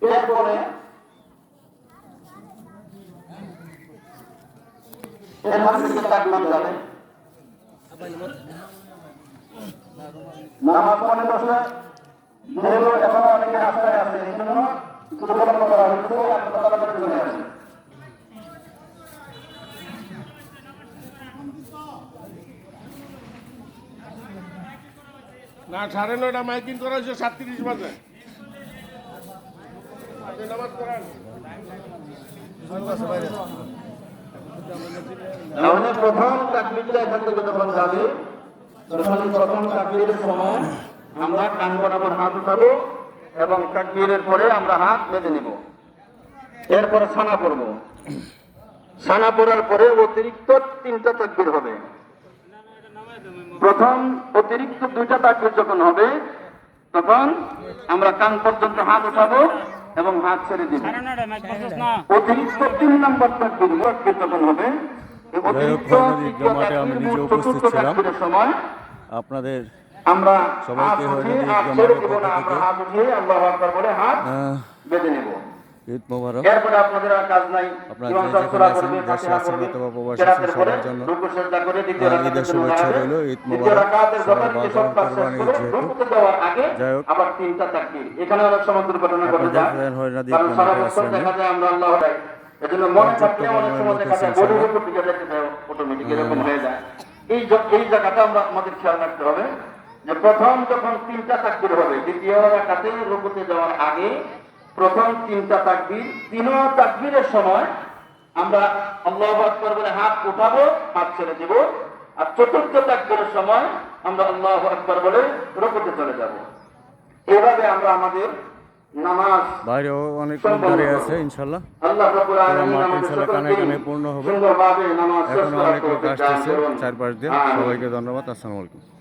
এরপরে নামাজ পড়ে বসলে যেহেতু এখন অনেকে রাস্তায় আছে এই জন্য কিছু বিলম্ব করা হয়েছে, আপনারা চলে আসেন। না 9:30 মাইকিং করা হয়েছে 7:30 বাজে নামাজ পড়ান। তাহলে প্রথম তাকবীরটা এখান থেকে যখন যাবে তখন প্রথম তাকবীরের সময় আমরা কান বরাবর হাত উঠাবো এবং তাকবীরের পরে আমরা হাত বেঁধে নেব। এরপরে সানা পড়ব। সানা পড়ার পরে অতিরিক্ত 3টা তাকবীর হবে। প্রথম অতিরিক্ত 2টা তাকবীর যখন হবে তখন আমরা কান পর্যন্ত হাত উঠাবো এবং হাত ছেড়ে দিব। অতিরিক্ত 3 নম্বর তাকবীর যখন হবে সময় আপনাদের আমরা সবাইকে হাত উঠিয়ে আল্লাহু আকবার বলে হাত বেঁধে নেব। ঈদ মোবারক। এরপরে আপনাদের আর কাজ নাই, আপনারা দেশে আছেন অথবা প্রবাসী আছেন সবার জন্য ঈদের শুভেচ্ছা রইল। ঈদ মোবারক। সবাই বাজার কোরবানি যেহেতু যাই হোক আবার 3টা তাকবীর। এখানে অনেক সময় দুর্ঘটনা ঘটে যায়, কারণ সারা বছর দেখা যায় আমরা আল্লাহ এজন্য মনে থাকলে অনেক সময় দেখা যায় বডির উপর দিকে যেতে যায়, অটোমেটিক এরকম হয়ে যায়। এই জায়গাটা আমরা আমাদের খেয়াল রাখতে হবে যে প্রথম যখন 3টা তাকবীর হবে, দ্বিতীয় রাকাতে রুকুতে যাওয়ার আগে প্রথম 3টা তাকবীর, 3 তাকবীরের সময় আমরা আল্লাহু আকবার বলে হাত উঠাবো, হাত ছেড়ে দেব। আর চতুর্থ তাকবীরের সময় আমরা আল্লাহু আকবার বলে রুকুতে চলে যাব। এভাবে আমরা আমাদের নামাজ বাইরেও অনেক লোক দাঁড়িয়ে আছে ইনশাল্লাহ। আল্লাহ রাব্বুল আলামিন আমাদের ইনশাল্লাহ কানে কানে পূর্ণ হবে। সুন্দরভাবে নামাজ শেষ এখনো করার অনেক লোক তৌফিক দান আসতেছে করুন। চারপাশ দিয়ে। সবাইকে ধন্যবাদ। আসসালামু আলাইকুম।